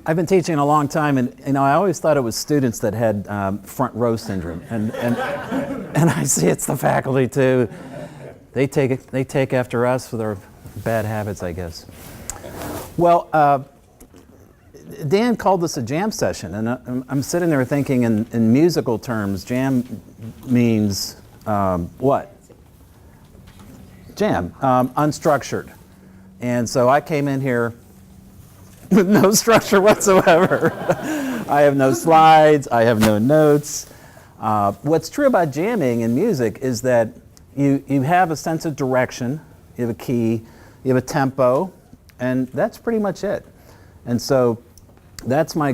I've been teaching a long time, and I always thought it was students that had front row syndrome, and I see it's the faculty too. They take after us with our bad habits, I guess. Well, Dan called this a jam session, and I'm sitting there thinking in musical terms, jam means what? Jam, unstructured. And so I came in here with no structure whatsoever. I have no slides, I have no notes. What's true about jamming in music is that you have a sense of direction, you have a key, you have a tempo, and that's pretty much it. And so that's my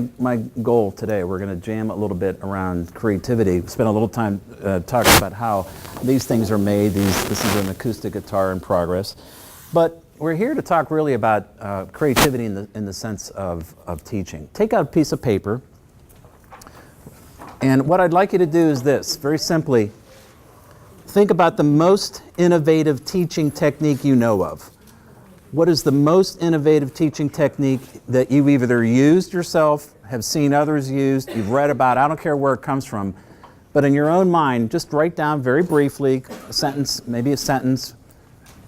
goal today. We're going to jam a little bit around creativity. Spend a little time talking about how these things are made. This is an acoustic guitar in progress. But we're here to talk really about creativity in the sense of teaching. Take out a piece of paper, and what I'd like you to do is this, very simply, think about the most innovative teaching technique you know of. What is the most innovative teaching technique that you've either used yourself, have seen others use, you've read about, I don't care where it comes from, but in your own mind, just write down very briefly a sentence, maybe a sentence,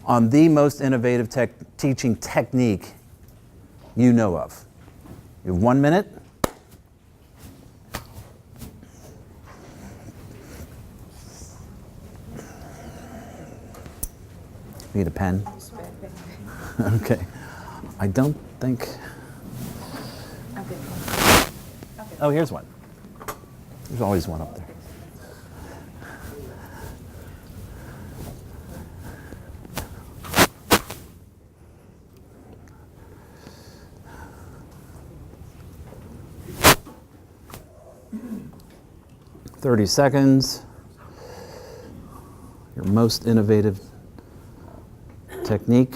on the most innovative teaching technique you know of. You have 1 minute. Need a pen? Okay. I don't think... Oh, here's one. There's always one up there. "30 seconds. Your most innovative technique."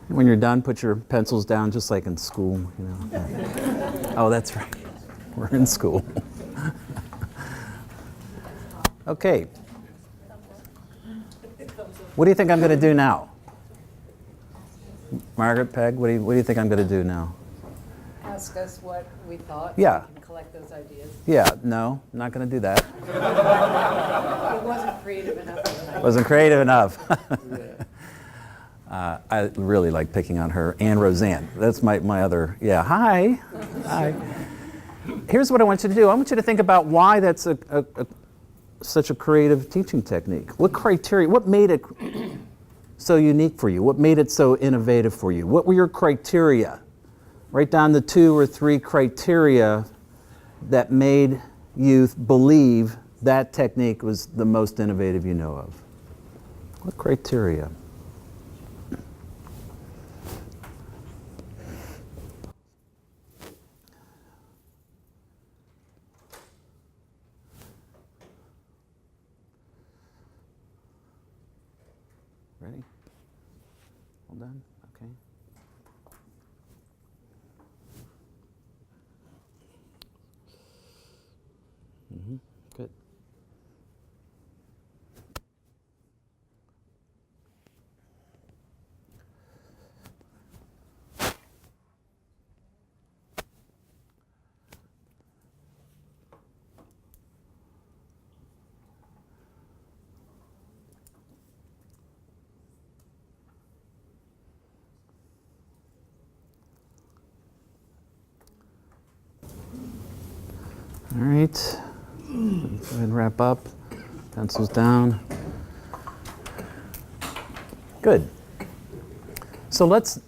When you're done, put your pencils down just like in school, you know. Oh, that's right. We're in school. Okay. What do you think I'm going to do now? Margaret, Peg, what do you think I'm going to do now? Ask us what we thought. Yeah. So we can collect those ideas. Yeah, no, I'm not going to do that. It wasn't creative enough. Wasn't creative enough. I really like picking on her and Roseanne. That's my other, yeah, hi. Hi. Here's what I want you to do. I want you to think about why that's such a creative teaching technique. What criteria, what made it so unique for you? What made it so innovative for you? What were your criteria? Write down the 2 or 3 criteria that made you believe that technique was the most innovative you know of. What criteria? Ready? All done? Okay. Good. All right, go ahead and wrap up. Pencils down. Good. So let's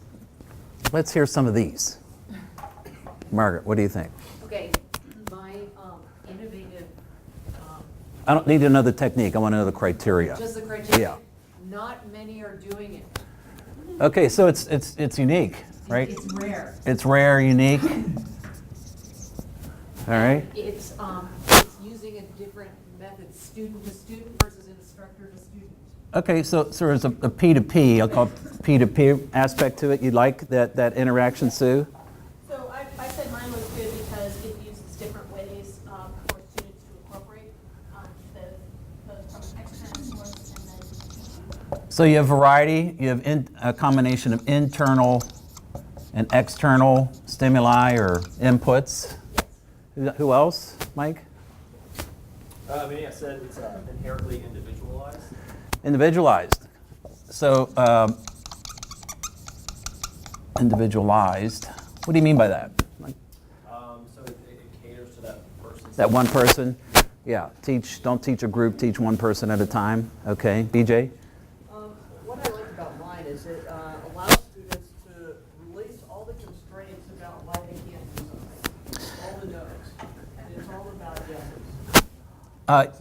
hear some of these. Margaret, what do you think? Okay, my innovative. I don't need another technique. I want to know the criteria. Just the criteria. Yeah. Not many are doing it. Okay, so it's unique, right? It's rare. It's rare, unique. All right. It's using a different method, student to student versus instructor to student. Okay, so there's a P2P, I'll call it P2P aspect to it. You like that interaction, Sue? So I said mine was good because it uses different ways for students to incorporate those from external source and then. So you have variety, you have a combination of internal and external stimuli or inputs. Yes. Who else, Mike? I said it's inherently individualized. Individualized. So individualized, what do you mean by that? So it caters to that person. That one person? Yeah, don't teach a group, teach one person at a time. Okay, BJ? What I like about mine is it allows students to release all the constraints about why they can't do something, all the no's, and it's all about yeses.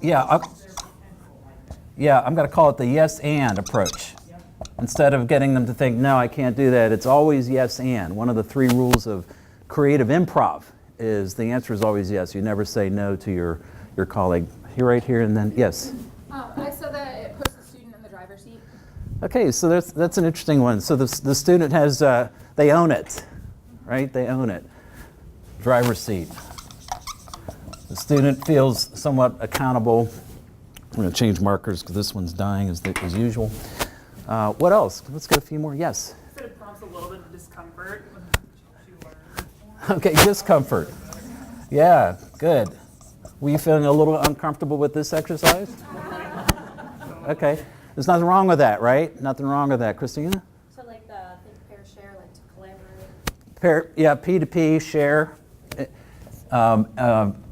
Yeah, Their potential, I think. yeah, I'm going to call it the yes and approach. Yep. Instead of getting them to think, no, I can't do that, it's always yes and. One of the 3 rules of creative improv is the answer is always yes. You never say no to your colleague. Here, right here, and then yes. I said that it puts the student in the driver's seat. Okay, so that's an interesting one. So the student has, they own it, right? They own it. Driver's seat. The student feels somewhat accountable. I'm going to change markers because this one's dying as usual. What else? Let's get a few more. Yes. So it prompts a little bit of discomfort when she learns. Okay, discomfort. Yeah, good. Were you feeling a little uncomfortable with this exercise? Okay. There's nothing wrong with that, right? Nothing wrong with that. Christina? So like the think, pair, share, like to collaborate. Yeah, P2P, share.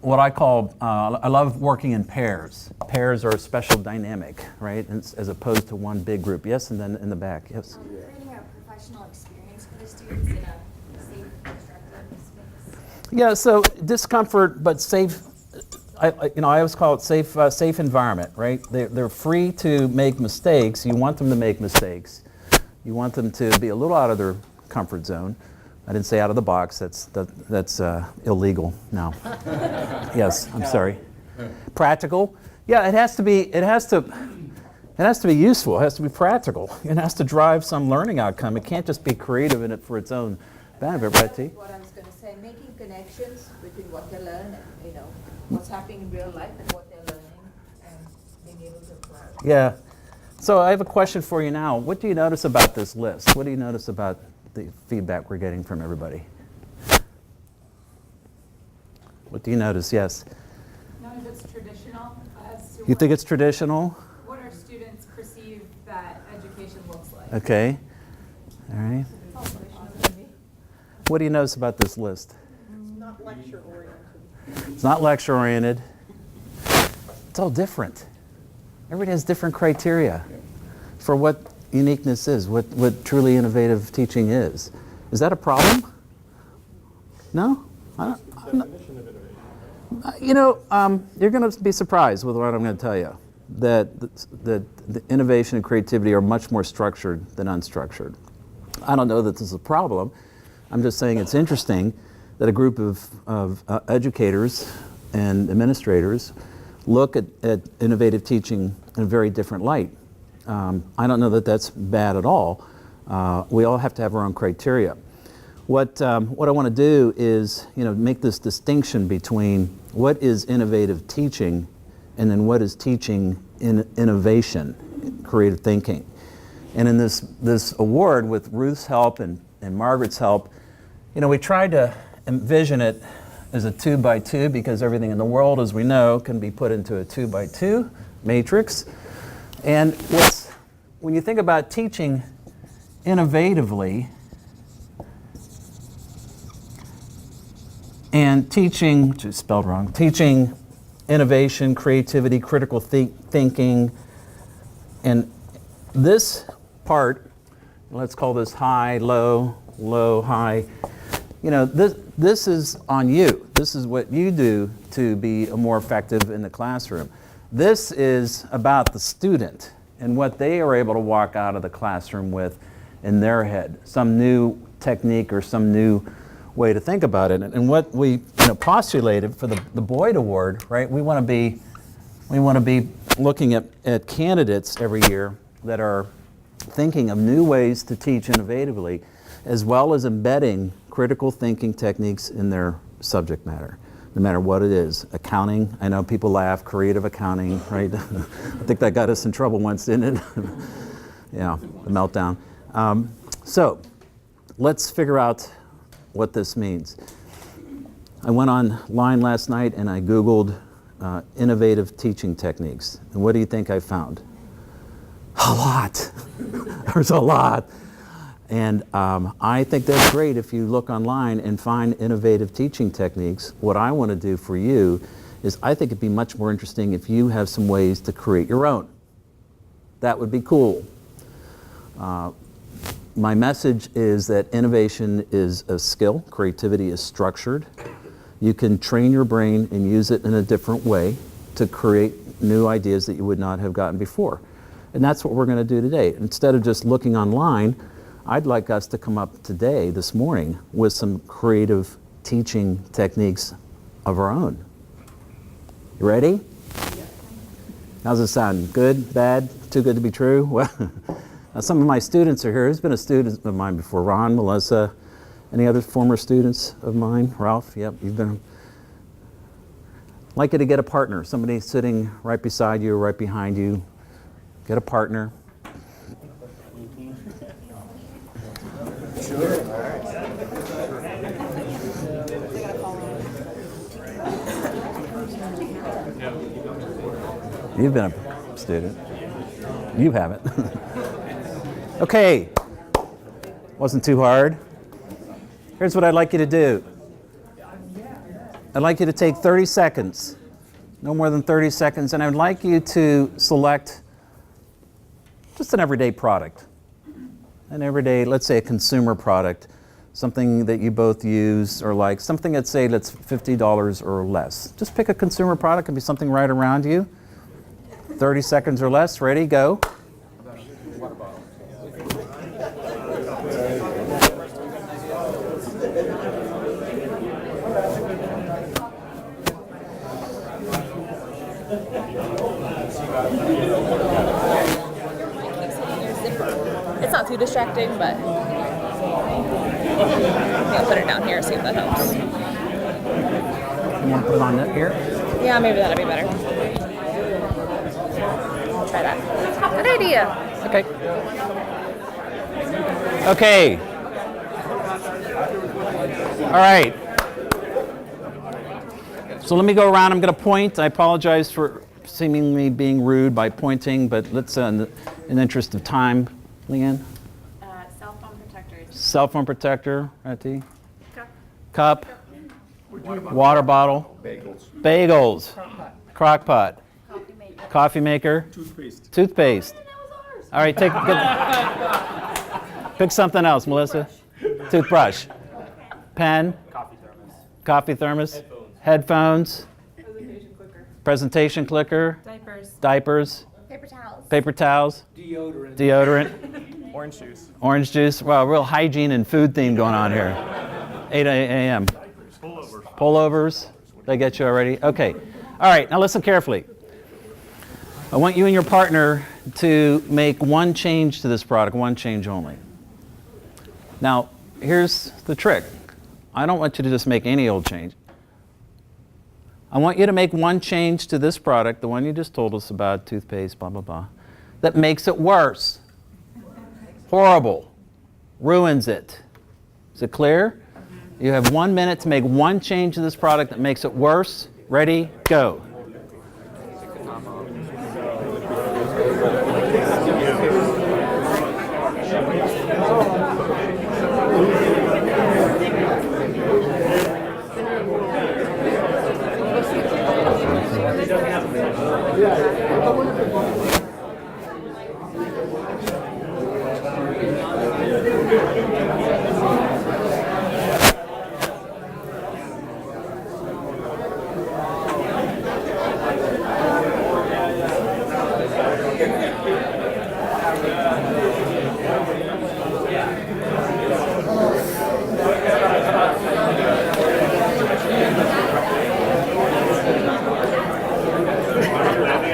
What I call, I love working in pairs. Pairs are a special dynamic, right? As opposed to one big group. Yes, and then in the back, yes. Creating a professional experience for the students in a safe, constructive space. Yeah, so discomfort, but safe. I always call it safe environment, right? They're free to make mistakes. You want them to make mistakes. You want them to be a little out of their comfort zone. I didn't say out of the box. That's illegal now. Yes, I'm sorry. Practical. Yeah, it has to be useful. It has to be practical. It has to drive some learning outcome. It can't just be creative in it for its own benefit, right, T? That's what I was going to say, making connections between what they learn and, what's happening in real life and what they're learning and being able to apply. Yeah. So I have a question for you now. What do you notice about this list? What do you notice about the feedback we're getting from everybody? What do you notice? Yes. None of it's traditional as to You think it's traditional? what our students perceive that education looks like. Okay. All right. What do you notice about this list? Not lecture oriented. It's not lecture oriented. It's all different. Everybody has different criteria for what uniqueness is, what truly innovative teaching is. Is that a problem? No? Definition of innovation. You're going to be surprised with what I'm going to tell you. That the innovation and creativity are much more structured than unstructured. I don't know that this is a problem. I'm just saying it's interesting that a group of educators and administrators look at innovative teaching in a very different light. I don't know that that's bad at all. We all have to have our own criteria. What I want to do is, make this distinction between what is innovative teaching and then what is teaching innovation, creative thinking. And in this award, with Ruth's help and Margaret's help, we tried to envision it as a 2x2 because everything in the world, as we know, can be put into a 2x2 matrix. And when you think about teaching innovatively and teaching, which is spelled wrong, teaching innovation, creativity, critical thinking, and this part, let's call this high, low, low, high. This is on you. This is what you do to be more effective in the classroom. This is about the student and what they are able to walk out of the classroom with in their head, some new technique or some new way to think about it. And what we postulated for the Boyd Award, right? We want to be looking at candidates every year that are thinking of new ways to teach innovatively, as well as embedding critical thinking techniques in their subject matter, no matter what it is. Accounting, I know people laugh, creative accounting, right? I think that got us in trouble once, didn't it? Yeah, the meltdown. So let's figure out what this means. I went online last night and I Googled innovative teaching techniques. And what do you think I found? A lot. There's a lot. And I think that's great if you look online and find innovative teaching techniques. What I want to do for you is I think it'd be much more interesting if you have some ways to create your own. That would be cool. My message is that innovation is a skill, creativity is structured. You can train your brain and use it in a different way to create new ideas that you would not have gotten before. And that's what we're going to do today. Instead of just looking online, I'd like us to come up today, this morning, with some creative teaching techniques of our own. You ready? How's it sound? Good? Bad? Too good to be true? Well, now some of my students are here. Who's been a student of mine before? Ron, Melissa, any other former students of mine? Ralph? Yep, you've been. I'd like you to get a partner, somebody sitting right beside you or right behind you. Get a partner. You've been a student. You haven't. Okay. Wasn't too hard. Here's what I'd like you to do. I'd like you to take 30 seconds, no more than 30 seconds, and I'd like you to select just an everyday product. An everyday, let's say a consumer product, something that you both use or like, something that's $50 or less. Just pick a consumer product, it can be something right around you. 30 seconds or less, ready, go. It's not too distracting, but I'll put it down here, see if that helps. You want to put it on that here? Yeah, maybe that'll be better. Try that. Good idea. Okay. Okay. All right. So let me go around. I'm going to point. I apologize for seemingly being rude by pointing, but let's, in the interest of time, Leanne? Cell phone protectors. Cell phone protector, Rati? Cup. Water bottle. Bagels. Crock pot. Coffee maker. Toothpaste. All right, pick something else, Melissa. Toothbrush. Pen. Coffee thermos. Headphones. Presentation clicker. Diapers. Paper towels. Deodorant. Orange juice. Wow, real hygiene and food theme going on here. 8 a.m. Pullovers. They get you already? Okay. All right, now listen carefully. I want you and your partner to make one change to this product, one change only. Now, here's the trick. I don't want you to just make any old change. I want you to make one change to this product, the one you just told us about, toothpaste, blah, blah, blah, that makes it worse. Horrible. Ruins it. Is it clear? You have 1 minute to make one change to this product that makes it worse. Ready? Go.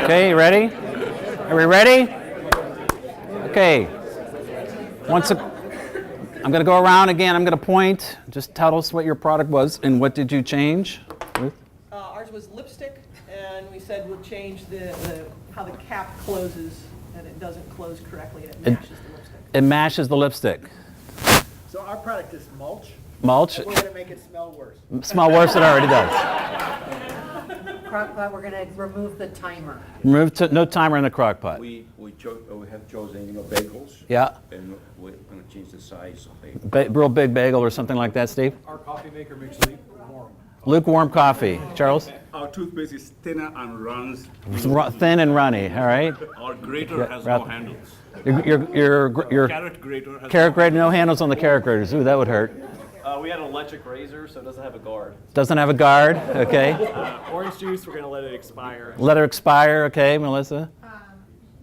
Okay, you ready? Are we ready? Okay. I'm going to go around again. I'm going to point. Just tell us what your product was and what did you change? Ruth? Ours was lipstick, and we said we'll change how the cap closes, and it doesn't close correctly, and it mashes the lipstick. It mashes the lipstick. So our product is mulch. Mulch? We're going to make it smell worse. Smell worse than it already does. Crock-pot, we're gonna remove the timer. No timer in the crock pot. We have chosen, bagels. Yeah. And we're going to change the size of it. Real big bagel or something like that, Steve? Our coffee maker makes lukewarm. Lukewarm coffee. Charles? Our toothpaste is thinner and runs. Thin and runny, all right? Our grater has no handles. Your Carrot grater has carrot grater, no handles on the carrot graters. Ooh, that would hurt. We had an electric razor, so it doesn't have a guard. Doesn't have a guard, okay. Orange juice, we're going to let it expire. Let her expire, okay, Melissa?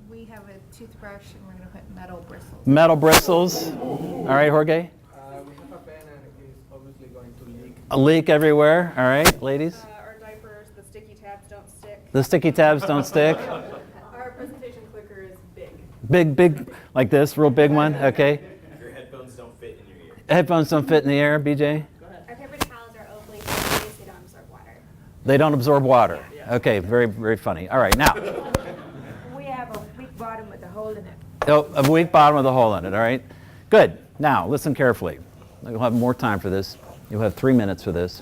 We have a toothbrush and we're gonna put metal bristles. Metal bristles. All right, Jorge? We have a pen and it is obviously going to leak. A leak everywhere, all right, ladies? Our diapers, the sticky tabs don't stick. The sticky tabs don't stick. Our presentation clicker is big. Big, like this, real big one, okay. Your headphones don't fit in your ear. Headphones don't fit in the air, BJ? Our paper towels are overly porous, they don't absorb water. They don't absorb water. Okay, very, very funny. All right, now. We have a weak bottom with a hole in it. Oh, a weak bottom with a hole in it, all right? Good. Now, listen carefully. You'll have more time for this. You'll have 3 minutes for this.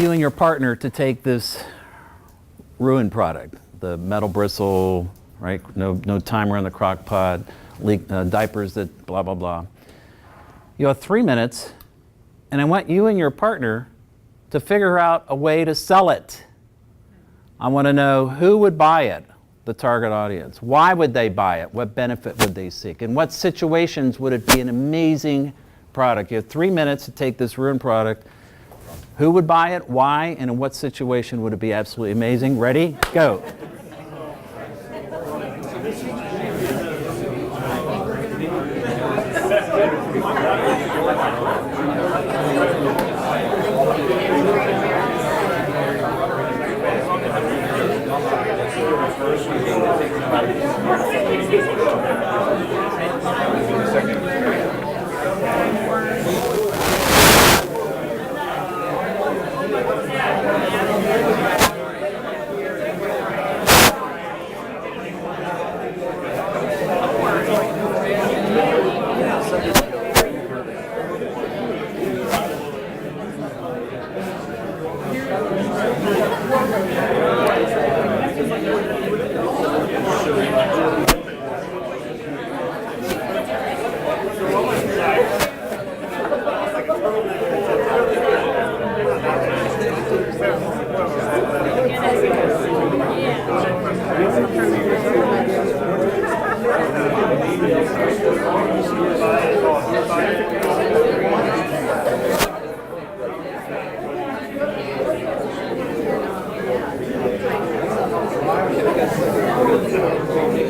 You and your partner to take this ruined product, the metal bristle, right? No timer in the crock pot, diapers that blah, blah, blah. You have 3 minutes, and I want you and your partner to figure out a way to sell it. I want to know who would buy it, the target audience. Why would they buy it? What benefit would they seek? In what situations would it be an amazing product? You have 3 minutes to take this ruined product. Who would buy it? Why? And in what situation would it be absolutely amazing? Ready? Go.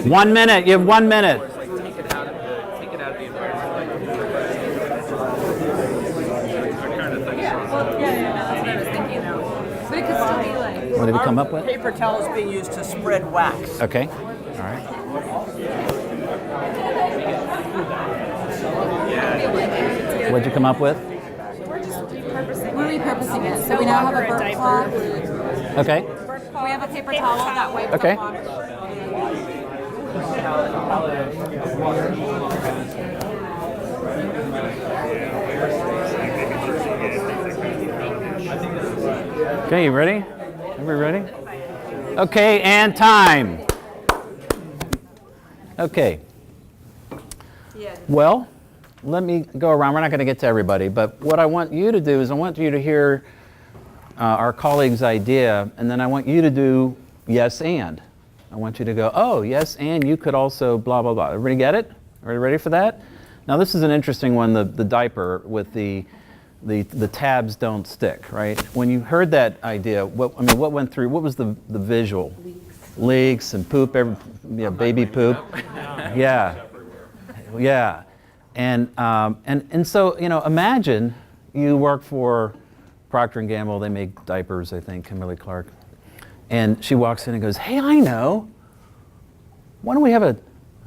One minute. You have 1 minute. Take it out of the environment. That's what I was thinking of. But it could still be like. What did he come up with? Paper towel is being used to spread wax. Okay. All right. What'd you come up with? We're repurposing it. So we now have a burp cloth. Okay. We have a paper towel that wipes Okay. off water. Okay, you ready? Everybody ready? Okay, and time. Okay. Well, let me go around. We're not going to get to everybody, but what I want you to do is I want you to hear our colleague's idea, and then I want you to do yes and. I want you to go, oh, yes, and you could also blah, blah, blah. Everybody get it? Are you ready for that? Now, this is an interesting one, the diaper with the tabs don't stick, right? When you heard that idea, what went through, what was the visual? Leaks and poop, baby poop. Yeah. Yeah. And so, imagine you work for Procter & Gamble. They make diapers, I think, Kimberly Clark. And she walks in and goes, hey, I know. Why don't we have a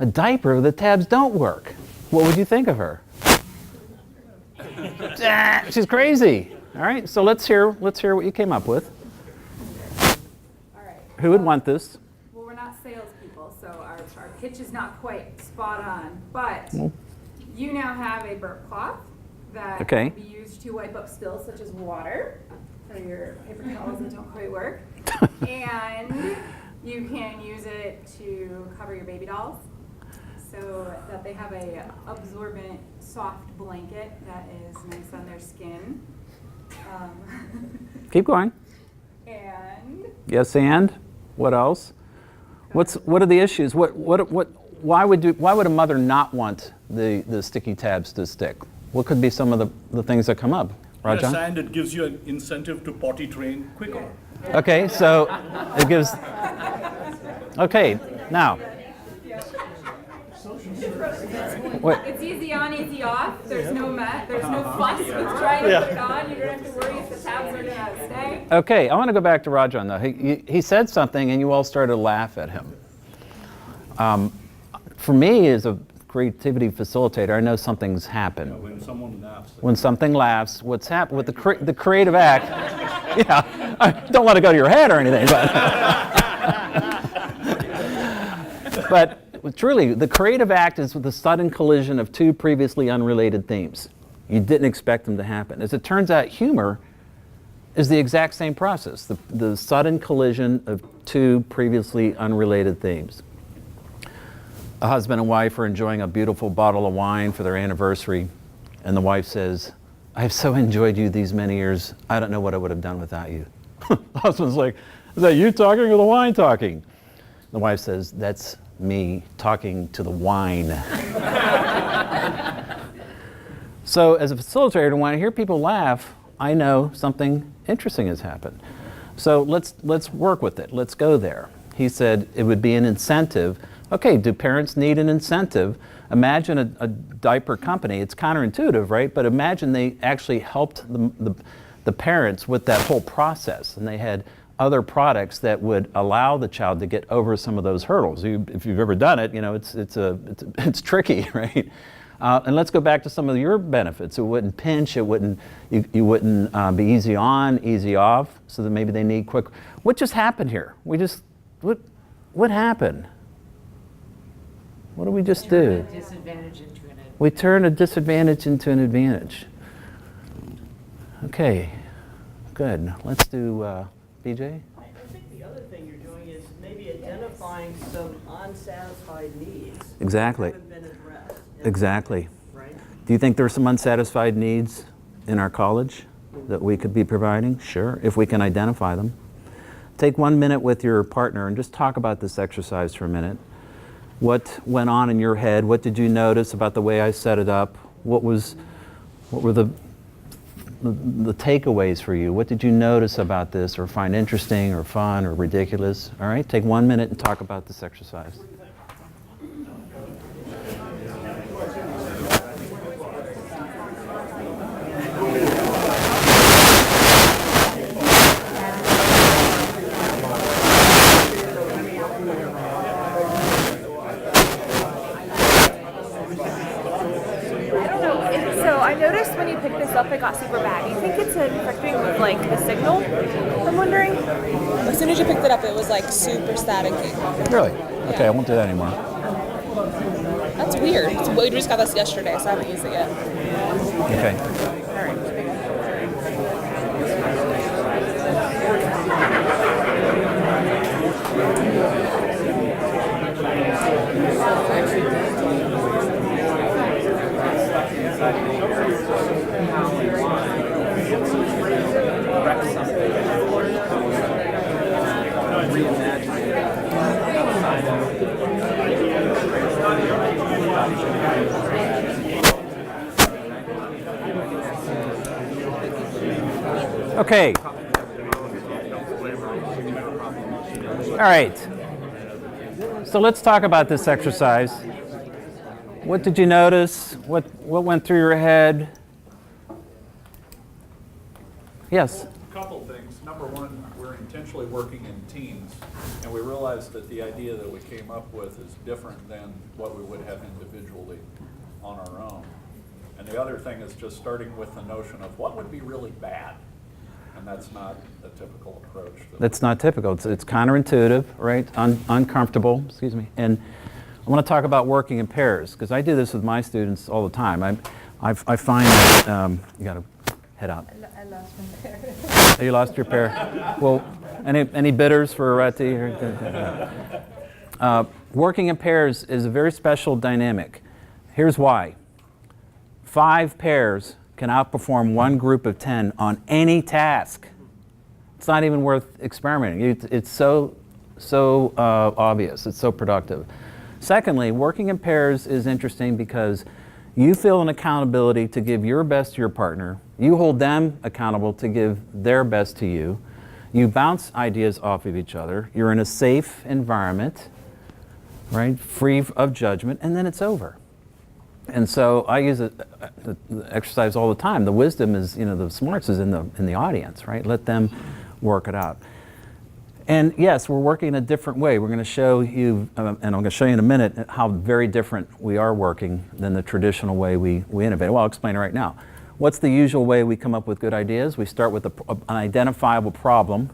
diaper where the tabs don't work? What would you think of her? She's crazy. All right, so let's hear what you came up with. All right. Who would want this? Well, we're not salespeople, so our pitch is not quite spot on. But you now have a burp cloth that Okay. can be used to wipe up spills such as water for your paper towels that don't quite work. And you can use it to cover your baby dolls so that they have a absorbent, soft blanket that is nice on their skin. Keep going. And Yes, and what else? What are the issues? Why would a mother not want the sticky tabs to stick? What could be some of the things that come up? Rajan? Yes, and it gives you an incentive to potty train quicker. Okay, so it gives. Okay, now. What? it's easy on, easy off. There's no fuss with trying to put it on. You don't have to worry if the tabs are gonna stay. Okay, I want to go back to Rajan though. He said something and you all started to laugh at him. For me, as a creativity facilitator, I know something's happened. When someone laughs. When something laughs, what's happened with the creative act? I don't let it go to your head or anything, but truly, the creative act is the sudden collision of two previously unrelated themes. You didn't expect them to happen. As it turns out, humor is the exact same process, the sudden collision of two previously unrelated themes. A husband and wife are enjoying a beautiful bottle of wine for their anniversary, and the wife says, "I've so enjoyed you these many years, I don't know what I would have done without you." The husband's like, "Is that you talking or the wine talking?" The wife says, "That's me talking to the wine." So as a facilitator, when I hear people laugh, I know something interesting has happened. So let's work with it. Let's go there. He said it would be an incentive. Okay, do parents need an incentive? Imagine a diaper company. It's counterintuitive, right? But imagine they actually helped the parents with that whole process, and they had other products that would allow the child to get over some of those hurdles. If you've ever done it, it's tricky, right? And let's go back to some of your benefits. It wouldn't pinch. You wouldn't be easy on, easy off. So that maybe they need quick. What just happened here? What happened? What did we just do? We turned a disadvantage into an advantage. Okay, good. Let's do BJ. I think the other thing you're doing is maybe identifying some unsatisfied needs. Exactly. That haven't been addressed. Exactly. Right? Do you think there are some unsatisfied needs in our college that we could be providing? Sure, if we can identify them. Take 1 minute with your partner and just talk about this exercise for a minute. What went on in your head? What did you notice about the way I set it up? What were the takeaways for you? What did you notice about this or find interesting or fun or ridiculous? All right, take 1 minute and talk about this exercise. It got super bad. Do you think it's affecting with like the signal? I'm wondering. As soon as you picked it up, it was like super staticky. Really? Okay, I won't do that anymore. That's weird. We just got this yesterday, so I haven't used it yet. Okay. Okay. All right. So let's talk about this exercise. What did you notice? What went through your head? Yes. A couple things. Number one, we're intentionally essentially working in teams, and we realized that the idea that we came up with is different than what we would have individually on our own. And the other thing is just starting with the notion of what would be really bad, and that's not a typical approach. That's not typical. It's counterintuitive, right? Uncomfortable, excuse me. And I want to talk about working in pairs, because I do this with my students all the time. I find that, you got to head out. I lost my pair. Oh, you lost your pair? Well, any bidders for tea? Working in pairs is a very special dynamic. Here's why. 5 pairs can outperform one group of 10 on any task. It's not even worth experimenting. It's so obvious. It's so productive. Secondly, working in pairs is interesting because you feel an accountability to give your best to your partner. You hold them accountable to give their best to you. You bounce ideas off of each other. You're in a safe environment, right? Free of judgment, and then it's over. And so I use the exercise all the time. The wisdom is, the smarts is in the audience, right? Let them work it out. And yes, we're working in a different way. We're going to show you, and I'm going to show you in a minute, how very different we are working than the traditional way we innovate. Well, I'll explain it right now. What's the usual way we come up with good ideas? We start with an identifiable problem,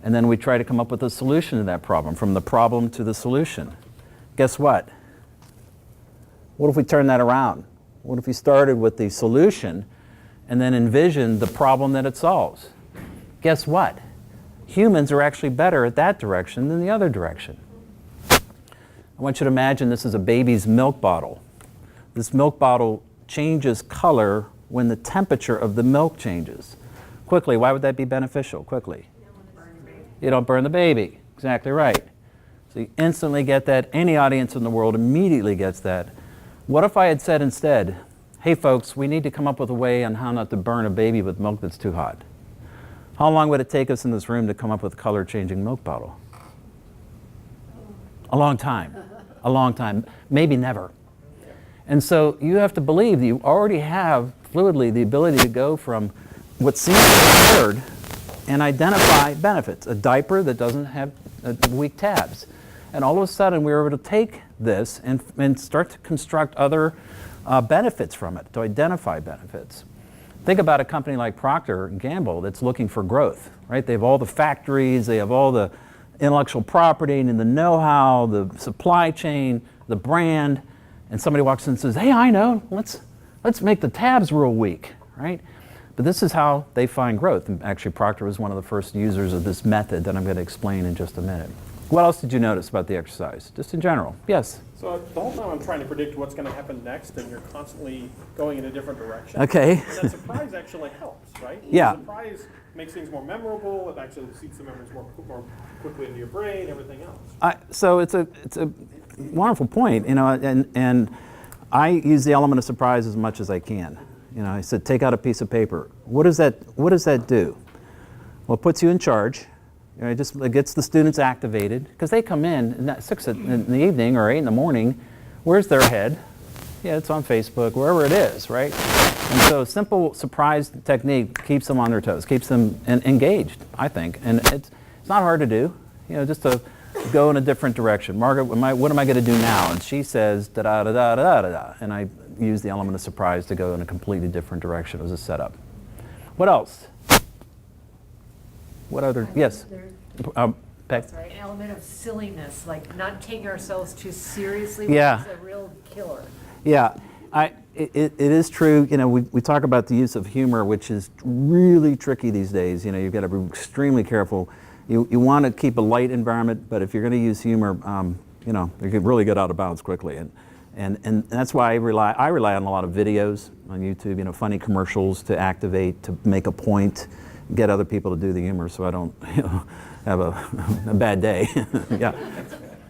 and then we try to come up with a solution to that problem, from the problem to the solution. Guess what? What if we turn that around? What if we started with the solution and then envisioned the problem that it solves? Guess what? Humans are actually better at that direction than the other direction. I want you to imagine this is a baby's milk bottle. This milk bottle changes color when the temperature of the milk changes. Quickly, why would that be beneficial? Quickly. You don't burn the baby. Exactly right. So you instantly get that. Any audience in the world immediately gets that. What if I had said instead, hey folks, we need to come up with a way on how not to burn a baby with milk that's too hot? How long would it take us in this room to come up with a color-changing milk bottle? A long time. A long time. Maybe never. And so you have to believe that you already have fluidly the ability to go from what seems absurd and identify benefits. A diaper that doesn't have weak tabs. And all of a sudden we were able to take this and start to construct other benefits from it, to identify benefits. Think about a company like Procter & Gamble that's looking for growth, right? They have all the factories, they have all the intellectual property and the know-how, the supply chain, the brand, and somebody walks in and says, hey, I know, let's make the tabs real weak, right? But this is how they find growth. And actually, Procter was one of the first users of this method that I'm going to explain in just a minute. What else did you notice about the exercise, just in general? Yes? So the whole time I'm trying to predict what's going to happen next, and you're constantly going in a different direction. Okay. And that surprise actually helps, right? Yeah. The surprise makes things more memorable. It actually seats the memories more quickly into your brain. Everything else. So it's a wonderful point, and I use the element of surprise as much as I can. I said, take out a piece of paper. What does that do? Well, it puts you in charge. It just gets the students activated, because they come in at 6 in the evening or 8 in the morning. Where's their head? Yeah, it's on Facebook, wherever it is, right? And so a simple surprise technique keeps them on their toes, keeps them engaged, I think. And it's not hard to do, just to go in a different direction. Margaret, what am I going to do now? And she says, da-da-da-da-da-da-da. And I use the element of surprise to go in a completely different direction as a setup. What else? What other? Yes. That's right. An element of silliness, like not taking ourselves too seriously, Yeah. which is a real killer. Yeah, it is true. We talk about the use of humor, which is really tricky these days. You've got to be extremely careful. You want to keep a light environment, but if you're going to use humor, you can really get out of bounds quickly. And that's why I rely on a lot of videos on YouTube. Funny commercials to activate, to make a point. Get other people to do the humor so I don't have a bad day. Yeah.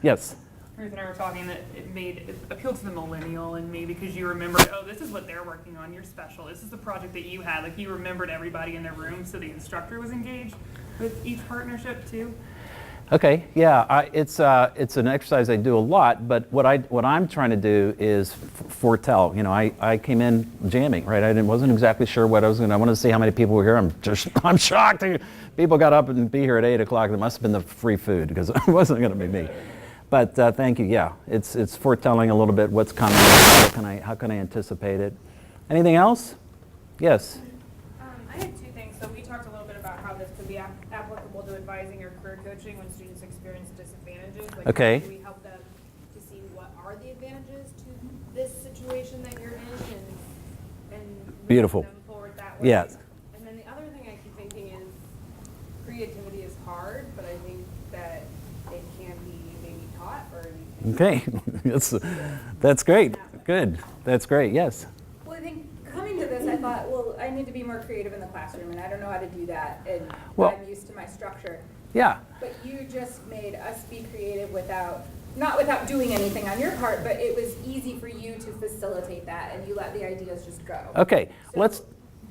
Yes? Ruth and I were talking that it appealed to the millennial and me because you remembered, oh, this is what they're working on, you're special. This is the project that you had. Like, you remembered everybody in the room, so the instructor was engaged with each partnership too. Okay, yeah, it's an exercise I do a lot, but what I'm trying to do is foretell. You know, I came in jamming, right? Wasn't exactly sure what I was going to. I wanted to see how many people were here. I'm shocked. People got up and be here at 8 o'clock. It must have been the free food because it wasn't going to be me. But thank you. Yeah, it's foretelling a little bit what's coming. How can I anticipate it? Anything else? Yes. I had two things. So we talked a little bit about how this could be applicable to advising or career coaching when students experience disadvantages. Like Okay. how do we help them to see what are the advantages to this situation that you're in and move Beautiful. them forward that way? Yes. And then the other thing I keep thinking is creativity is hard, but I think that it can be maybe taught or you can Okay, that's great. Good. That's great. Yes. Well, I think coming to this, I thought, well, I need to be more creative in the classroom, and I don't know how to do that, and Well- I'm used to my structure. Yeah. But you just made us be creative not without doing anything on your part, but it was easy for you to facilitate that, and you let the ideas just go. Okay. So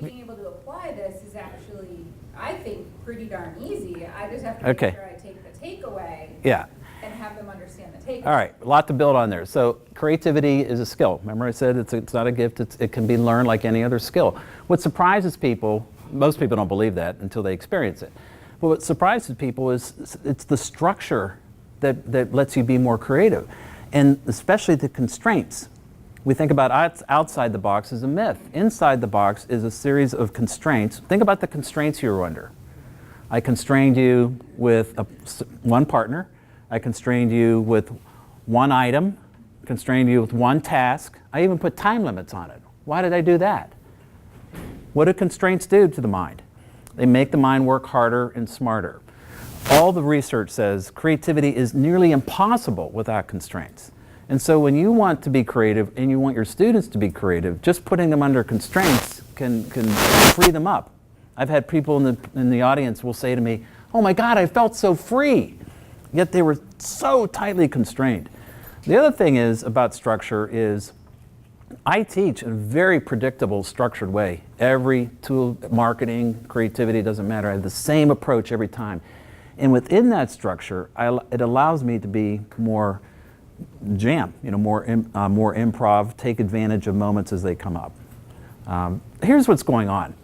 being able to apply this is actually, I think, pretty darn easy. I just have to make Okay. sure I take the takeaway Yeah. and have them understand the takeaway. All right, a lot to build on there. So creativity is a skill. Remember I said it's not a gift, it can be learned like any other skill. What surprises people, most people don't believe that until they experience it. But what surprises people is it's the structure that lets you be more creative, and especially the constraints. We think about outside the box as a myth. Inside the box is a series of constraints. Think about the constraints you were under. I constrained you with one partner. I constrained you with one item, constrained you with one task. I even put time limits on it. Why did I do that? What do constraints do to the mind? They make the mind work harder and smarter. All the research says creativity is nearly impossible without constraints. And so when you want to be creative and you want your students to be creative, just putting them under constraints can free them up. I've had people in the audience will say to me, "Oh my God, I felt so free." Yet they were so tightly constrained. The other thing is about structure is I teach in a very predictable, structured way. Every tool, marketing, creativity, doesn't matter. I have the same approach every time. And within that structure, it allows me to be more jam, more improv, take advantage of moments as they come up. Here's what's going on.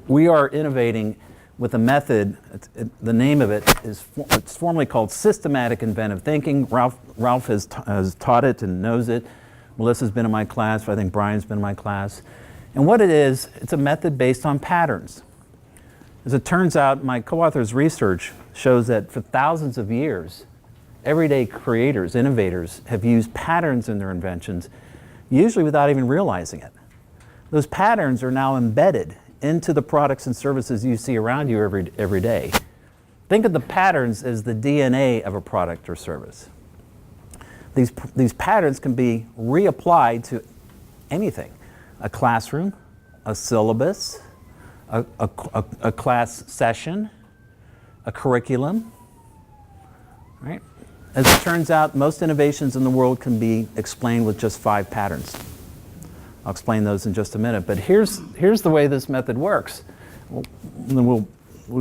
We are innovating with a method. The name of it is it's formally called systematic inventive thinking. Ralph has taught it and knows it. Melissa's been in my class. I think Brian's been in my class. And what it is, it's a method based on patterns. As it turns out, my co-author's research shows that for thousands of years, everyday creators, innovators, have used patterns in their inventions, usually without even realizing it. Those patterns are now embedded into the products and services you see around you every day. Think of the patterns as the DNA of a product or service. These patterns can be reapplied to anything: a classroom, a syllabus, a class session, a curriculum, right? As it turns out, most innovations in the world can be explained with just 5 patterns. I'll explain those in just a minute, but here's the way this method works. We'll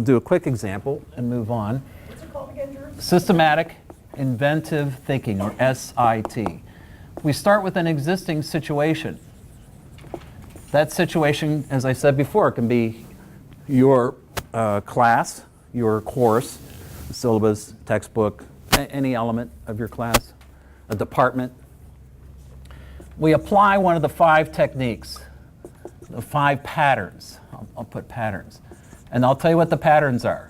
do a quick example and move on. What's it called again, Drew? Systematic inventive thinking, or SIT. We start with an existing situation. That situation, as I said before, can be your class, your course, syllabus, textbook, any element of your class, a department. We apply one of the 5 techniques, the 5 patterns. I'll put patterns. And I'll tell you what the patterns are.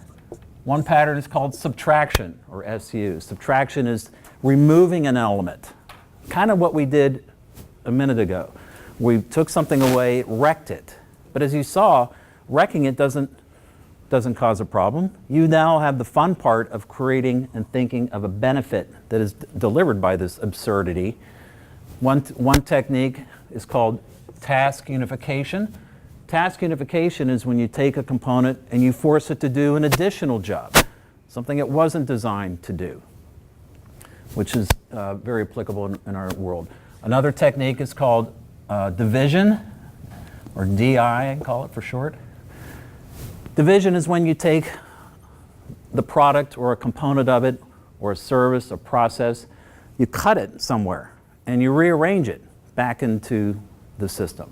One pattern is called subtraction, or SU. Subtraction is removing an element, kind of what we did a minute ago. We took something away, wrecked it. But as you saw, wrecking it doesn't cause a problem. You now have the fun part of creating and thinking of a benefit that is delivered by this absurdity. One technique is called task unification. Task unification is when you take a component and you force it to do an additional job, something it wasn't designed to do, which is very applicable in our world. Another technique is called division, or DI, I call it for short. Division is when you take the product or a component of it, or a service, a process, you cut it somewhere and you rearrange it back into the system.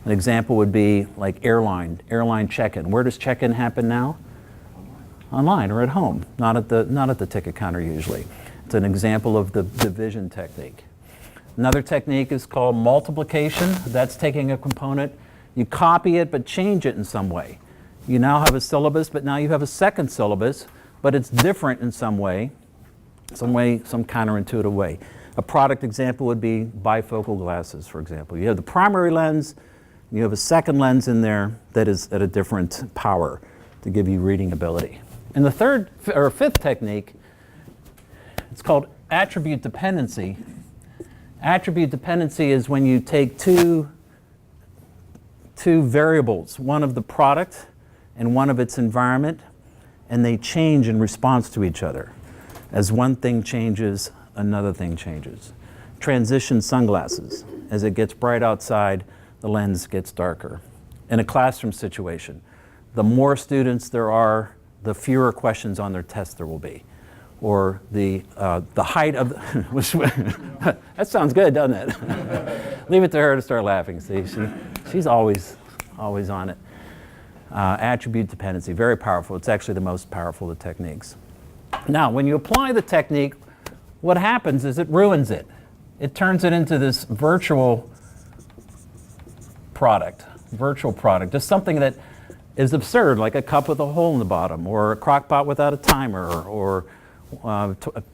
An example would be like airline check-in. Where does check-in happen now? Online or at home, not at the ticket counter usually. It's an example of the division technique. Another technique is called multiplication. That's taking a component, you copy it but change it in some way. You now have a syllabus, but now you have a second syllabus, but it's different in some counterintuitive way. A product example would be bifocal glasses, for example. You have the primary lens, you have a second lens in there that is at a different power to give you reading ability. And the third or fifth technique, it's called attribute dependency. Attribute dependency is when you take two variables, one of the product and one of its environment, and they change in response to each other. As one thing changes, another thing changes. Transition sunglasses. As it gets bright outside, the lens gets darker. In a classroom situation, the more students there are, the fewer questions on their test there will be. Or the height of, that sounds good, doesn't it? Leave it to her to start laughing. See, she's always on it. Attribute dependency, very powerful. It's actually the most powerful of the techniques. Now, when you apply the technique, what happens is it ruins it. It turns it into this virtual product, just something that is absurd, like a cup with a hole in the bottom, or a crock pot without a timer, or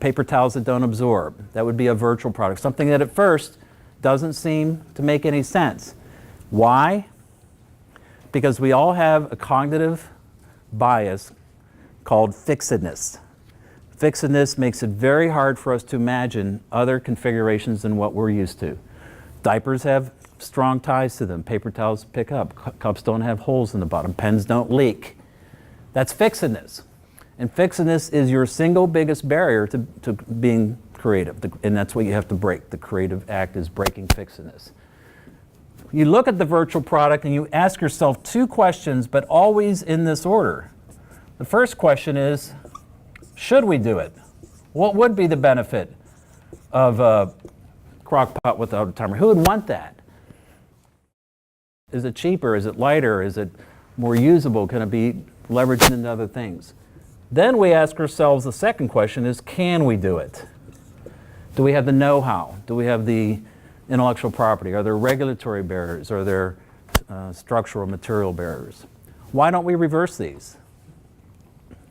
paper towels that don't absorb. That would be a virtual product, something that at first doesn't seem to make any sense. Why? Because we all have a cognitive bias called fixedness. Fixedness makes it very hard for us to imagine other configurations than what we're used to. Diapers have strong ties to them. Paper towels pick up. Cups don't have holes in the bottom. Pens don't leak. That's fixedness. And fixedness is your single biggest barrier to being creative. And that's what you have to break. The creative act is breaking fixedness. You look at the virtual product and you ask yourself two questions, but always in this order. The first question is, should we do it? What would be the benefit of a crock pot without a timer? Who would want that? Is it cheaper? Is it lighter? Is it more usable? Can it be leveraged into other things? Then we ask ourselves the second question is, can we do it? Do we have the know-how? Do we have the intellectual property? Are there regulatory barriers? Are there structural material barriers? Why don't we reverse these?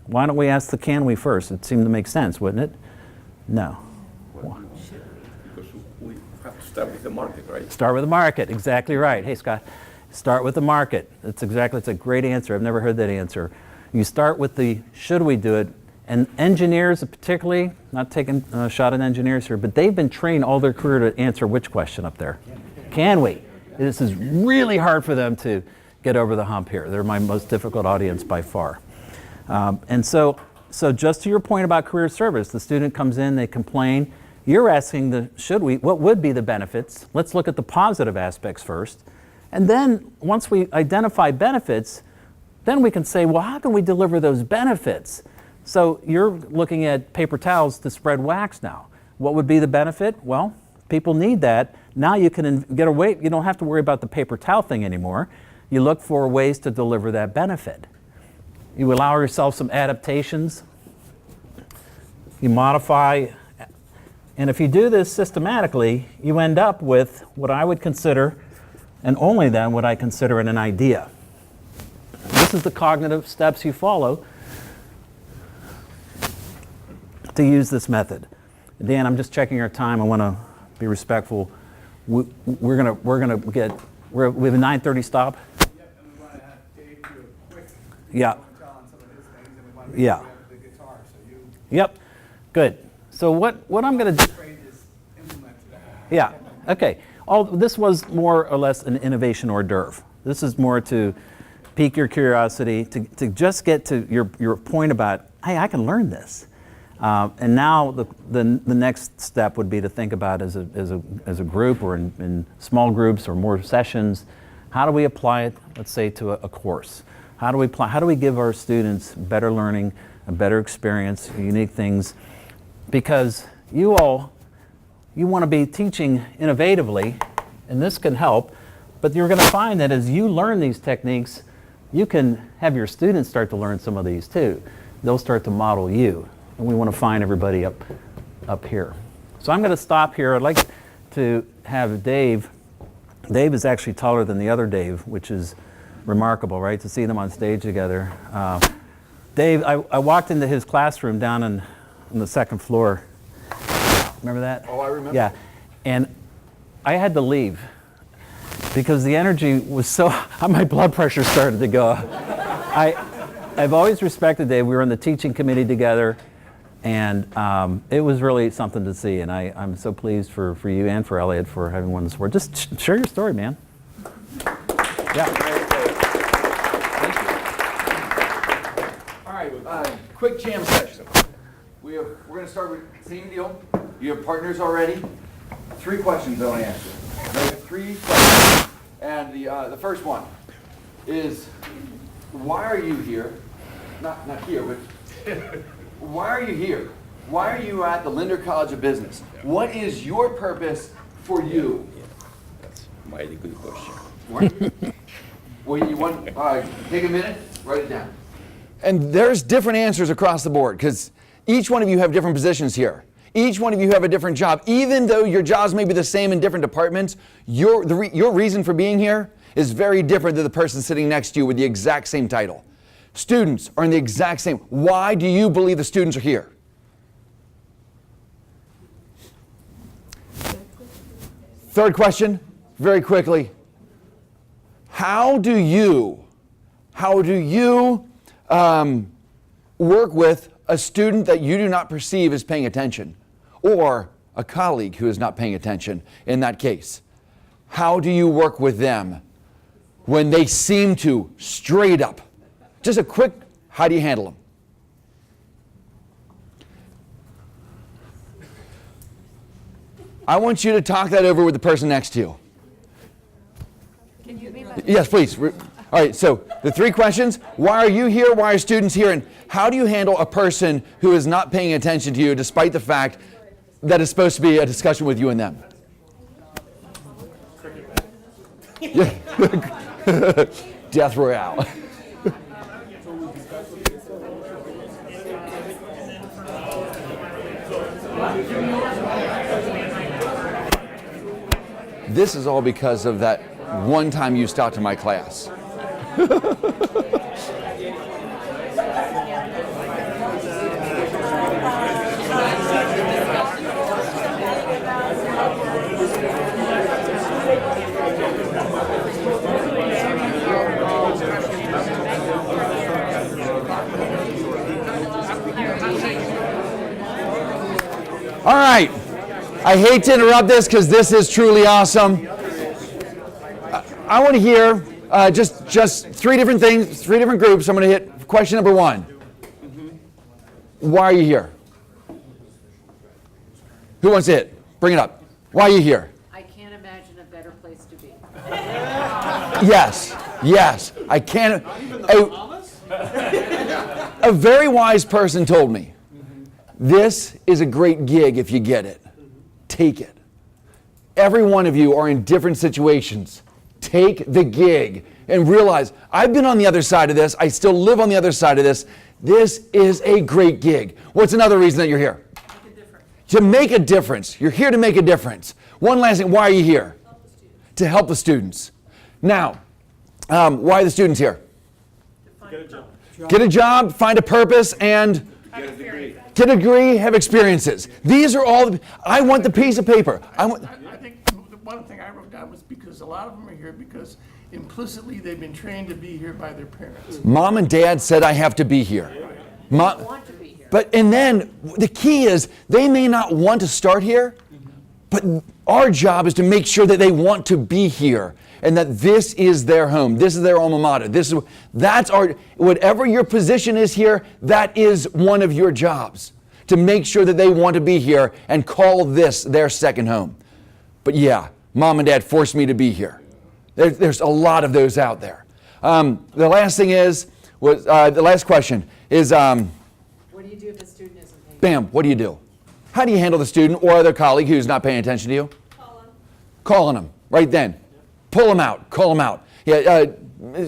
Why don't we ask the can we first? It seemed to make sense, wouldn't it? No. Because we have to start with the market, right? Start with the market, exactly right. Hey, Scott, start with the market. It's a great answer. I've never heard that answer. You start with the should we do it, and engineers particularly, not taking a shot at engineers here, but they've been trained all their career to answer which question up there? Can we? This is really hard for them to get over the hump here. They're my most difficult audience by far. And so just to your point about career service, the student comes in, they complain. You're asking the should we, what would be the benefits? Let's look at the positive aspects first. And then once we identify benefits, then we can say, well, how can we deliver those benefits? So you're looking at paper towels to spread wax now. What would be the benefit? Well, people need that. Now you can get away, you don't have to worry about the paper towel thing anymore. You look for ways to deliver that benefit. You allow yourself some adaptations. You modify. And if you do this systematically, you end up with what I would consider, and only then would I consider it an idea. This is the cognitive steps you follow to use this method. Dan, I'm just checking our time. I want to be respectful. We have a 9:30 stop. Yep, and we want to have Dave do a quick Yeah. on some of his things, and we want to Yeah. make sure we have the guitar. So you Yep. Good. So what I'm going to do. trade is implemented. Yeah. Okay. This was more or less an innovation hors d'oeuvre. This is more to pique your curiosity, to just get to your point about, hey, I can learn this. And now the next step would be to think about as a group or in small groups or more sessions, how do we apply it, let's say, to a course? How do we give our students better learning a better experience, unique things, because you want to be teaching innovatively, and this can help, but you're going to find that as you learn these techniques, you can have your students start to learn some of these too. They'll start to model you, and we want to find everybody up here. So I'm going to stop here. I'd like to have Dave. Dave is actually taller than the other Dave, which is remarkable, right, to see them on stage together. Dave, I walked into his classroom down on the second floor. Remember that? Oh, I remember. Yeah, and I had to leave because the energy was so, my blood pressure started to go. I've always respected Dave. We were on the teaching committee together, and it was really something to see, and I'm so pleased for you and for Elliot for having won this award. Just share your story, man. Yeah. All right, quick jam session. We're going to start with same deal. You have partners already. 3 questions I want to answer. Right? 3 questions. And the first one is, why are you here? Not here, but why are you here? Why are you at the Lindner College of Business? What is your purpose for you? That's a mighty good question. Well, you want take a minute, write it down. And there's different answers across the board because each one of you have different positions here. Each one of you have a different job. Even though your jobs may be the same in different departments, your reason for being here is very different than the person sitting next to you with the exact same title. Students are in the exact same. Why do you believe the students are here? Third question, very quickly. How do you work with a student that you do not perceive as paying attention, or a colleague who is not paying attention in that case? How do you work with them when they seem to straight up? Just a quick, how do you handle them? I want you to talk that over with the person next to you. Can you be Yes, please. All right, so the 3 questions. Why are you here? Why are students here? And how do you handle a person who is not paying attention to you despite the fact that it's supposed to be a discussion with you and them? Death Royale. This is all because of that one time you stopped in my class. All right. I hate to interrupt this because this is truly awesome. I want to hear just 3 different things, 3 different groups. I'm going to hit question number 1. Why are you here? Who wants to hit? Bring it up. Why are you here? I can't imagine a better place to be. Yes. I can't. A very wise person told me, this is a great gig if you get it. Take it. Every one of you are in different situations. Take the gig and realize, I've been on the other side of this. I still live on the other side of this. This is a great gig. What's another reason that you're here? Make a difference. To make a difference. You're here to make a difference. One last thing, why are you here? To help the students. Now, why are the students here? Get a job. Get a job, find a purpose, and get a degree, have experiences. These are all, I want the piece of paper. I think the one thing I wrote down was because a lot of them are here because implicitly they've been trained to be here by their parents. Mom and dad said I have to be here. Want to be here. And then the key is they may not want to start here, but our job is to make sure that they want to be here and that this is their home. This is their alma mater. That's our, whatever your position is here, that is one of your jobs, to make sure that they want to be here and call this their second home. But yeah, mom and dad forced me to be here. There's a lot of those out there. The last thing the last question is, What do you do if a student isn't paying? Bam, what do you do? How do you handle the student or other colleague who's not paying attention to you? Calling them right then. Pull them out, call them out. Yeah,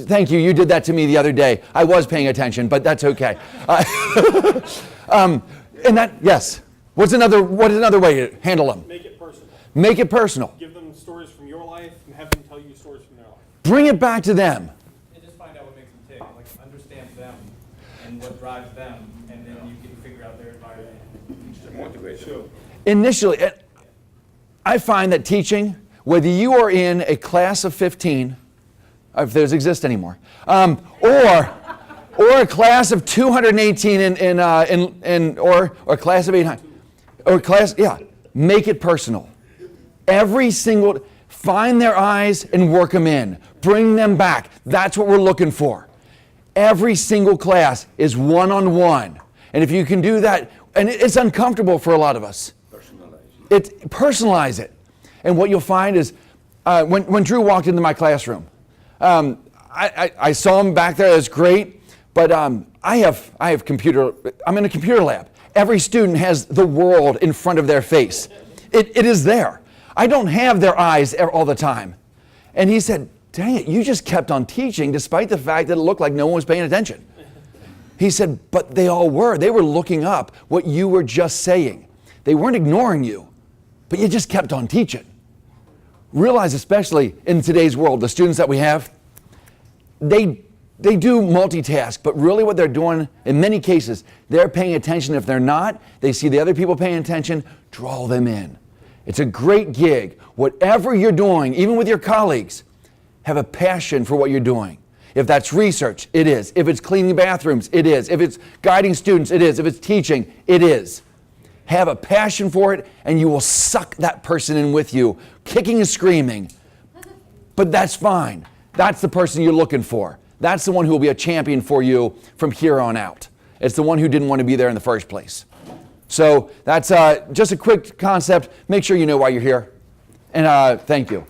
thank you, you did that to me the other day. I was paying attention, but that's okay. And that, yes. What is another way to handle them? Make it personal. Make it personal. Give them stories from your life and have them tell you stories from their life. Bring it back to them. And just find out what makes them tick, like understand them and what drives them, and then you can figure out their environment. Motivation. Sure. Initially, I find that teaching, whether you are in a class of 15, if those exist anymore, or a class of 218 or a class of 800, or class, yeah, make it personal. Every single, find their eyes and work them in. Bring them back. That's what we're looking for. Every single class is one-on-one. And if you can do that, and it's uncomfortable for a lot of us. Personalize it. And what you'll find is, when Drew walked into my classroom, I saw him back there, that's great, but I'm in a computer lab. Every student has the world in front of their face. It is there. I don't have their eyes all the time. And he said, dang it, you just kept on teaching despite the fact that it looked like no one was paying attention. He said, but they all were. They were looking up what you were just saying. They weren't ignoring you, but you just kept on teaching. Realize, especially in today's world, the students that we have, they do multitask, but really what they're doing, in many cases, they're paying attention. If they're not, they see the other people paying attention, draw them in. It's a great gig. Whatever you're doing, even with your colleagues, have a passion for what you're doing. If that's research, it is. If it's cleaning bathrooms, it is. If it's guiding students, it is. If it's teaching, it is. Have a passion for it, and you will suck that person in with you, kicking and screaming. But that's fine. That's the person you're looking for. That's the one who will be a champion for you from here on out. It's the one who didn't want to be there in the first place. So that's just a quick concept. Make sure you know why you're here. And thank you.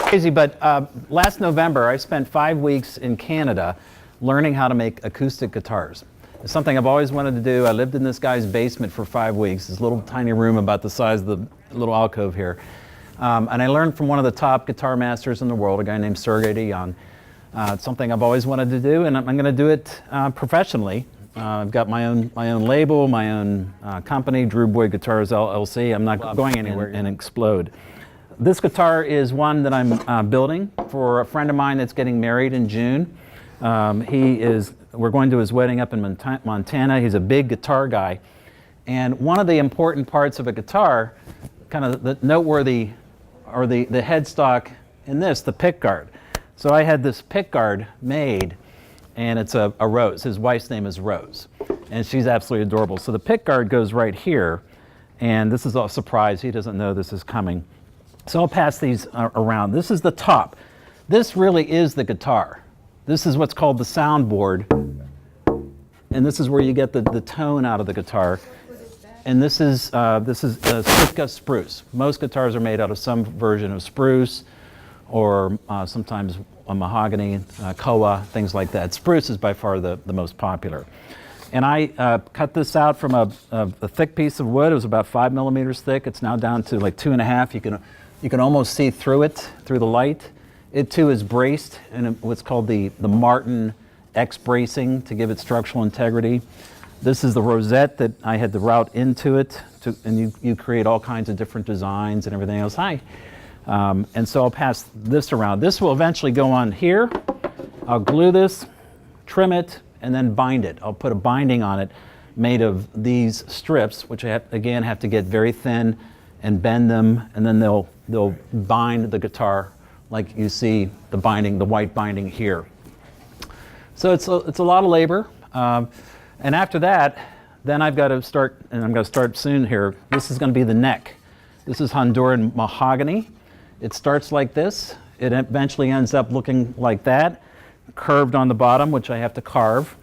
Crazy, but last November I spent 5 weeks in Canada learning how to make acoustic guitars. It's something I've always wanted to do. I lived in this guy's basement for 5 weeks, this little tiny room about the size of the little alcove here. And I learned from one of the top guitar masters in the world, a guy named Sergey DeYoung. It's something I've always wanted to do, and I'm going to do it professionally. I've got my own label, my own company, Drew Boyd Guitars LLC. I'm not going anywhere and explode. This guitar is one that I'm building for a friend of mine that's getting married in June. We're going to his wedding up in Montana. He's a big guitar guy. And one of the important parts of a guitar, kind of the noteworthy, or the headstock in this, the pick guard. So I had this pick guard made, and it's a Rose. His wife's name is Rose, and she's absolutely adorable. So the pick guard goes right here, and this is a surprise. He doesn't know this is coming. So I'll pass these around. This is the top. This really is the guitar. This is what's called the soundboard, and this is where you get the tone out of the guitar. And this is Sitka spruce. Most guitars are made out of some version of spruce, or sometimes a mahogany, koa, things like that. Spruce is by far the most popular. And I cut this out from a thick piece of wood. It was about 5 millimeters thick. It's now down to like 2.5. You can almost see through it, through the light. It too is braced in what's called the Martin X bracing to give it structural integrity. This is the rosette that I had to route into it, and you create all kinds of different designs and everything else. And so I'll pass this around. This will eventually go on here. I'll glue this, trim it, and then bind it. I'll put a binding on it made of these strips, which I have to get very thin and bend them, and then they'll bind the guitar like you see the binding, the white binding here. So it's a lot of labor. And after that, then I've got to start, and I'm going to start soon here. This is going to be the neck. This is Honduran mahogany. It starts like this. It eventually ends up looking like that, curved on the bottom, which I have to carve.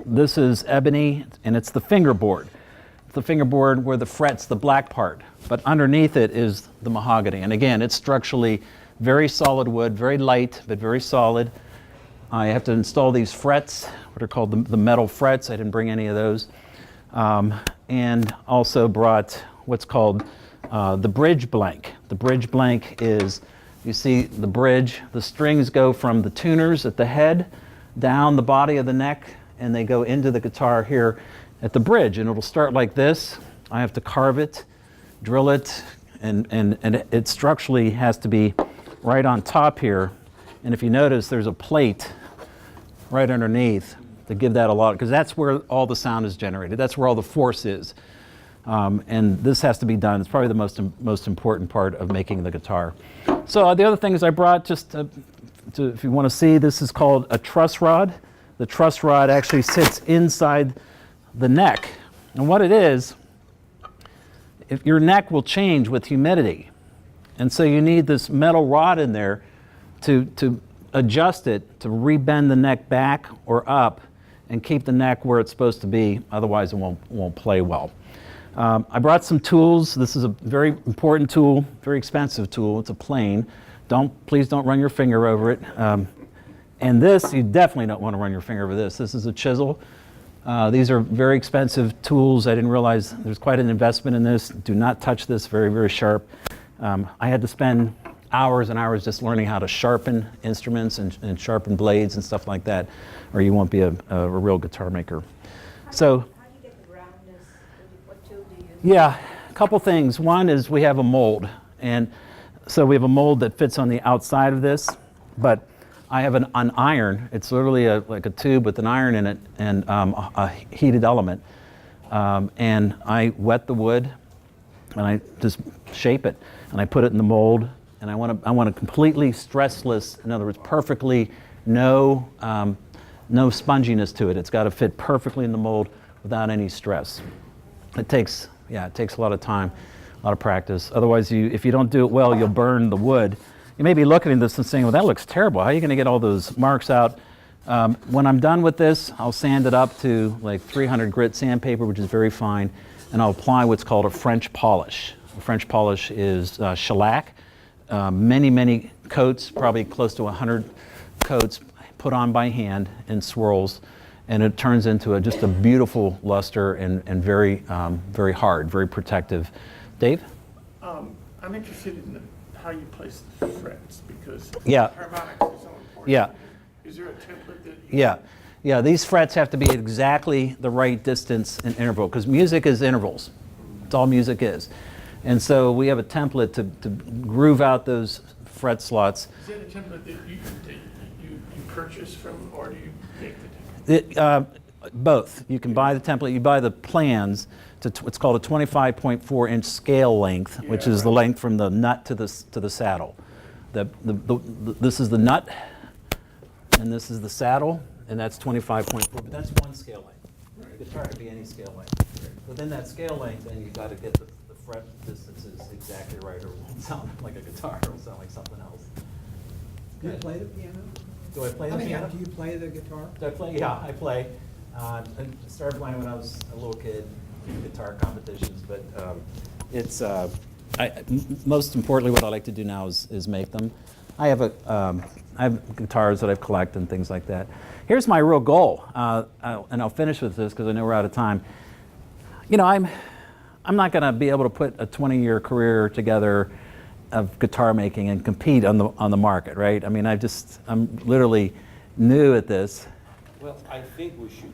This is ebony, and it's the fingerboard. It's the fingerboard where the fret's the black part, but underneath it is the mahogany. And again, it's structurally very solid wood, very light, but very solid. I have to install these frets, what are called the metal frets. I didn't bring any of those. And also brought what's called the bridge blank. The bridge blank is, you see the bridge, the strings go from the tuners at the head down the body of the neck, and they go into the guitar here at the bridge, and it'll start like this. I have to carve it, drill it, and it structurally has to be right on top here. And if you notice, there's a plate right underneath to give that a lot, because that's where all the sound is generated. That's where all the force is. And this has to be done. It's probably the most important part of making the guitar. So the other things I brought, just if you want to see, this is called a truss rod. The truss rod actually sits inside the neck. And what it is, if your neck will change with humidity. And so you need this metal rod in there to adjust it, to rebend the neck back or up and keep the neck where it's supposed to be, otherwise it won't play well. I brought some tools. This is a very important tool, very expensive tool. It's a plane. Please don't run your finger over it. And this, you definitely don't want to run your finger over this. This is a chisel. These are very expensive tools. I didn't realize there's quite an investment in this. Do not touch this, very, very sharp. I had to spend hours and hours just learning how to sharpen instruments and sharpen blades and stuff like that, or you won't be a real guitar maker. So, How do you get the roundness? What tool do you use? yeah, a couple things. One is we have a mold, and so we have a mold that fits on the outside of this, but I have an iron. It's literally like a tube with an iron in it and a heated element. And I wet the wood, and I just shape it, and I put it in the mold. And I want a completely stressless, in other words, perfectly no sponginess to it. It's got to fit perfectly in the mold without any stress. It takes a lot of time, a lot of practice. Otherwise, if you don't do it well, you'll burn the wood. You may be looking at this and saying, well, that looks terrible. How are you going to get all those marks out? When I'm done with this, I'll sand it up to like 300 grit sandpaper, which is very fine, and I'll apply what's called a French polish. A French polish is shellac. Many coats, probably close to 100 coats, put on by hand in swirls, and it turns into just a beautiful luster and very hard, very protective. Dave? I'm interested in how you place the frets, because Yeah. harmonics is so important. Yeah. Is there a template that Yeah, these frets have to be exactly the right distance and interval, because music is intervals. It's all music is. And so we have a template to groove out those fret slots. Is that a template that you purchase from, or do you make the template? Both. You can buy the template. You buy the plans. It's called a 25.4-inch scale length, which is the length from the nut to the saddle. This is the nut, and this is the saddle, and that's 25.4. But that's one scale length. The guitar can be any scale length. Within that scale length, then you've got to get the fret distances exactly right, or it won't sound like a guitar. It'll sound like something else. Do you play the piano? Do I play the piano? Do you play the guitar? Do I play? Yeah, I play. I started playing when I was a little kid, in guitar competitions, but most importantly, what I like to do now is make them. I have guitars that I've collected and things like that. Here's my real goal, and I'll finish with this because I know we're out of time. You know, I'm not going to be able to put a 20-year career together of guitar making and compete on the market, right? I mean, I'm literally new at this. Well, I think we should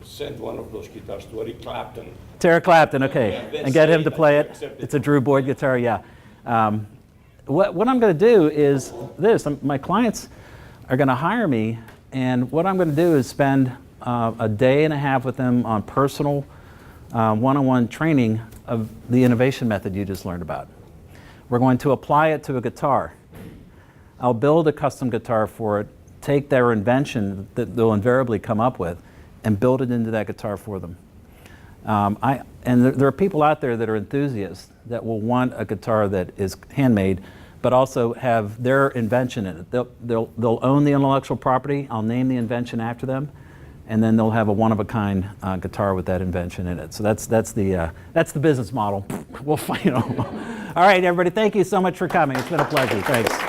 send one of those guitars to Eric Clapton. To Eric Clapton, okay, and get him to play it. It's a Drew Boyd guitar, yeah. What I'm going to do is this. My clients are going to hire me, and what I'm going to do is spend a day and a half with them on personal one-on-one training of the innovation method you just learned about. We're going to apply it to a guitar. I'll build a custom guitar for it, take their invention that they'll invariably come up with, and build it into that guitar for them. And there are people out there that are enthusiasts that will want a guitar that is handmade, but also have their invention in it. They'll own the intellectual property. I'll name the invention after them, and then they'll have a one-of-a-kind guitar with that invention in it. So that's the business model. We'll find. All right, everybody. Thank you so much for coming. It's been a pleasure. Thanks.